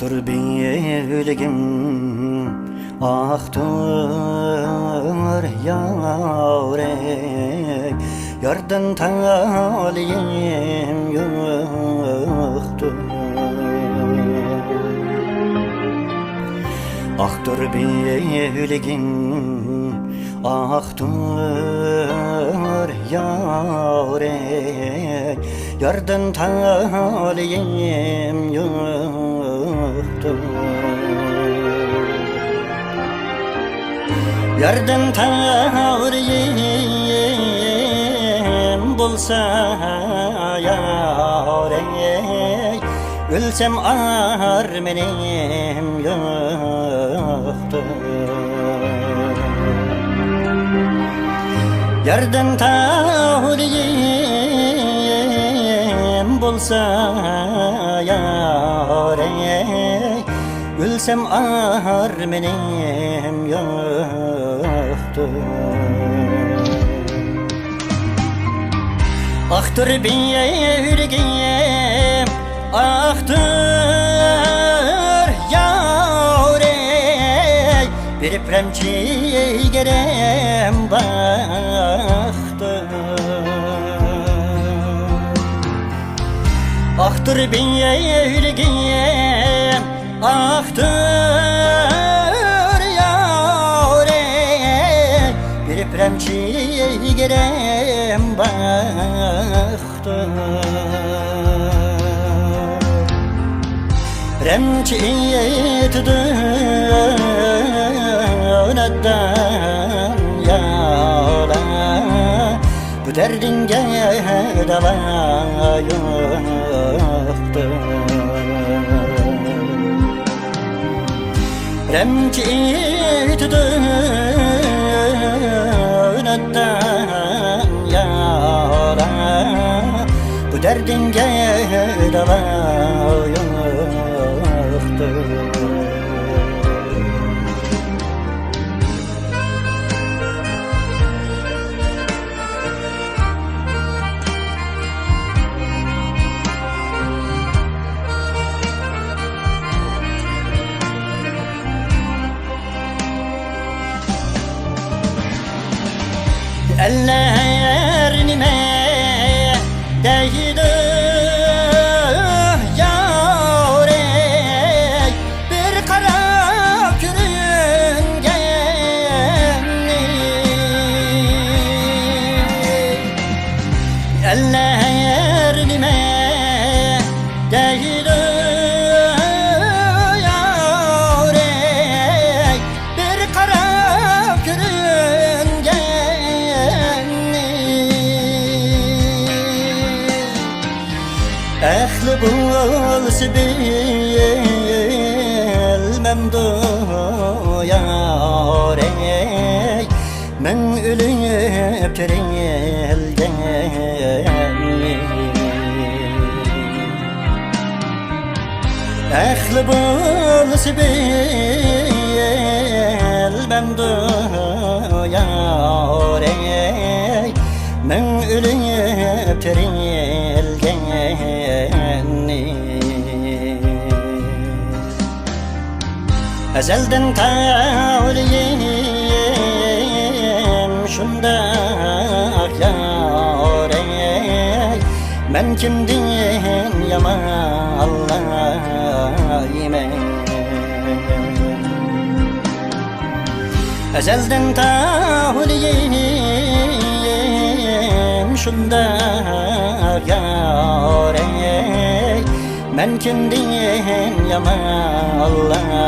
Aktır bilgim, aktır yarek, yardan taliyim yoktur. Aktır bilgim, aktır yarek, yardan taliyim yoktur. Yardan taliyim bulsa yarek, ölsem ar benim yoktur. Yardan taliyim bulsa yarek, ölsem ar benim yoktur. Aktır yüreğim, aktır yarek, bir premçi gerem baktır. Aktır yüreğim, aktır yarek, bir premçi gerem baktır. Remçiyet dönetten yala, bu derdinge dava yoktur. Remçiyet dönetten yala, bu derdinge dava yoktur. Eller nime değdi yarek, bir kara kürüngenli. Eller nime değdi yarek, bir kara kürüngenli. Ehli bulsa bilmem doyarek, men ölüp terilgenli. Ehli bulsa bilmem doyarek, men ölüp terilgenli. Ezelden taliyim şunda yarek, men kimdin yaman Allah'ime. Ezelden taliyim şunda yarek, men kimdin yaman Allah'ime.